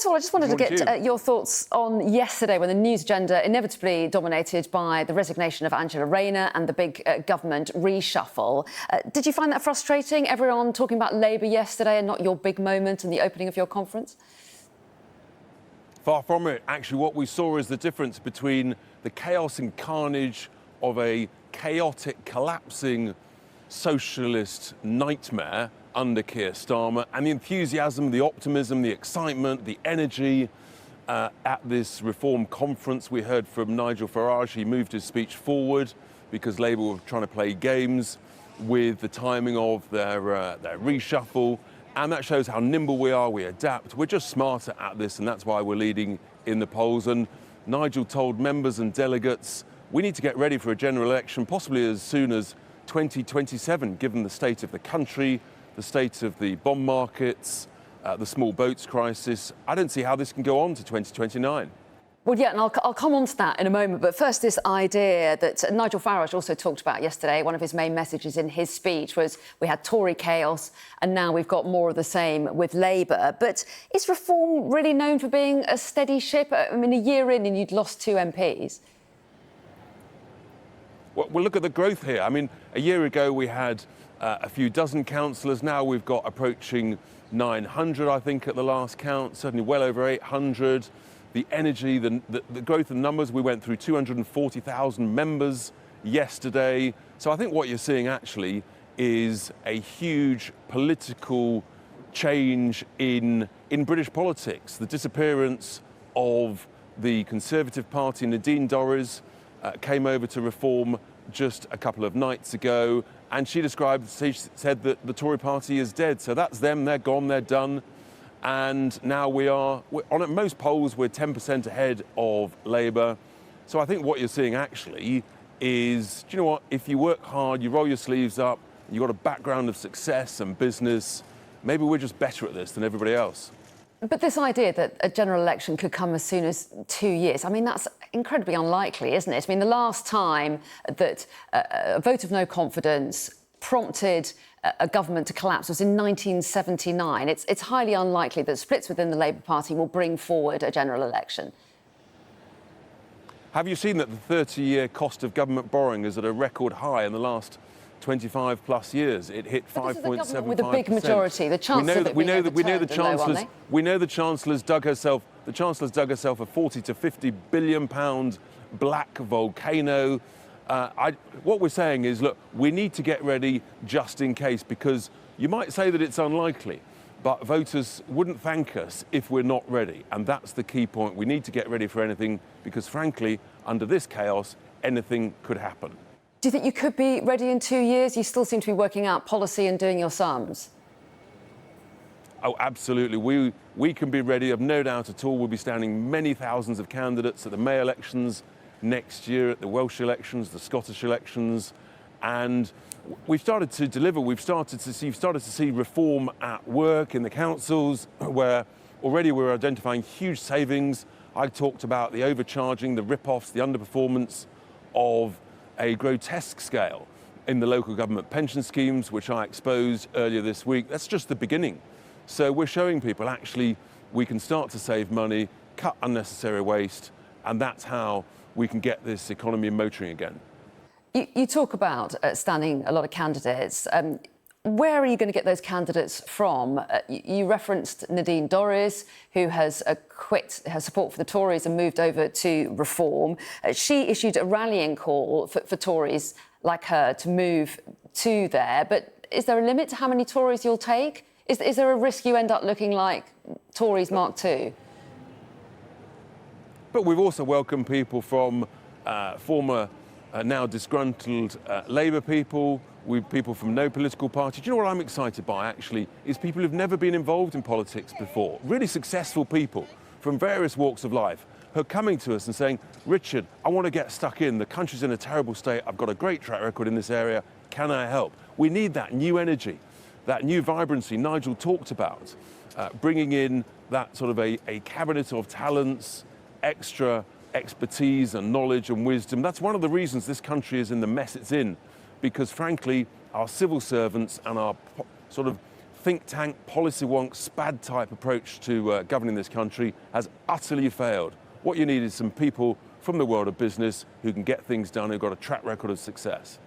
first of all, I just wanted to get your thoughts on yesterday when the news agenda inevitably dominated by the resignation of Angela Rayner and the big government reshuffle. Did you find that frustrating, everyone talking about Labour yesterday and not your big moment and the opening of your conference? Far from it. Actually, what we saw is the difference between the chaos and carnage of a chaotic, collapsing socialist nightmare under Keir Starmer and the enthusiasm, the optimism, the excitement, the energy at this reform conference. We heard from Nigel Farage. He moved his speech forward because Labour were trying to play games with the timing of their reshuffle. And that shows how nimble we are, we adapt. We're just smarter at this, and that's why we're leading in the polls. And Nigel told members and delegates, we need to get ready for a general election, possibly as soon as 2027, given the state of the country, the state of the bond markets, the small boats crisis. I don't see how this can go on to 2029. Well, yeah, and I'll come on to that in a moment. But first, this idea that Nigel Farage also talked about yesterday, one of his main messages in his speech was we had Tory chaos and now we've got more of the same with Labour. But is reform really known for being a steady ship? I mean, a year in and you'd lost 2 MPs. Well, look at the growth here. I mean, a year ago we had a few dozen councillors. Now we've got approaching 900, I think, at the last count, certainly well over 800. The energy, the growth in numbers, we went through 240,000 members yesterday. So I think what you're seeing actually is a huge political change in British politics. The disappearance of the Conservative Party, Nadine Dorries, came over to Reform just a couple of nights ago, and she said that the Tory party is dead. So that's them, they're gone, they're done. And now we're on at most polls, we're 10% ahead of Labour. So I think what you're seeing actually is, do you know what, if you work hard, you roll your sleeves up, you've got a background of success and business, maybe we're just better at this than everybody else. But this idea that a general election could come as soon as 2 years, I mean, that's incredibly unlikely, isn't it? I mean, the last time that a vote of no confidence prompted a government to collapse was in 1979. It's highly unlikely that splits within the Labour Party will bring forward a general election. Have you seen that the 30-year cost of government borrowing is at a record high in the last 25 plus years? It hit 5.75%. With a big majority, the chances of it being overturned are low, aren't they? We know the Chancellor's dug herself a 40 to 50 billion pound black volcano. What we're saying is, look, we need to get ready just in case, because you might say that it's unlikely, but voters wouldn't thank us if we're not ready. And that's the key point. We need to get ready for anything because, frankly, under this chaos, anything could happen. Do you think you could be ready in 2 years? You still seem to be working out policy and doing your sums. Oh, absolutely. We can be ready. I've no doubt at all. We'll be standing many thousands of candidates at the May elections next year, at the Welsh elections, the Scottish elections, and we've started to deliver. You've started to see reform at work in the councils, where already we're identifying huge savings. I talked about the overcharging, the rip-offs, the underperformance of a grotesque scale in the local government pension schemes, which I exposed earlier this week. That's just the beginning. So we're showing people actually we can start to save money, cut unnecessary waste, and that's how we can get this economy motoring again. You talk about standing a lot of candidates. Where are you going to get those candidates from? You referenced Nadine Dorries, who has quit her support for the Tories and moved over to Reform. She issued a rallying call for Tories like her to move to there. But is there a limit to how many Tories you'll take? Is there a risk you end up looking like Tories Mark II? But we've also welcomed people from former, now disgruntled Labour people, people from no political party. Do you know what I'm excited by, actually, is people who've never been involved in politics before, really successful people from various walks of life who are coming to us and saying, Richard, I want to get stuck in. The country's in a terrible state. I've got a great track record in this area. Can I help? We need that new energy, that new vibrancy Nigel talked about, bringing in that sort of a cabinet of talents, extra expertise and knowledge and wisdom. That's one of the reasons this country is in the mess it's in, because frankly, our civil servants and our sort of think tank, policy wonk, SPAD type approach to governing this country has utterly failed. What you need is some people from the world of business who can get things done, who've got a track record of success.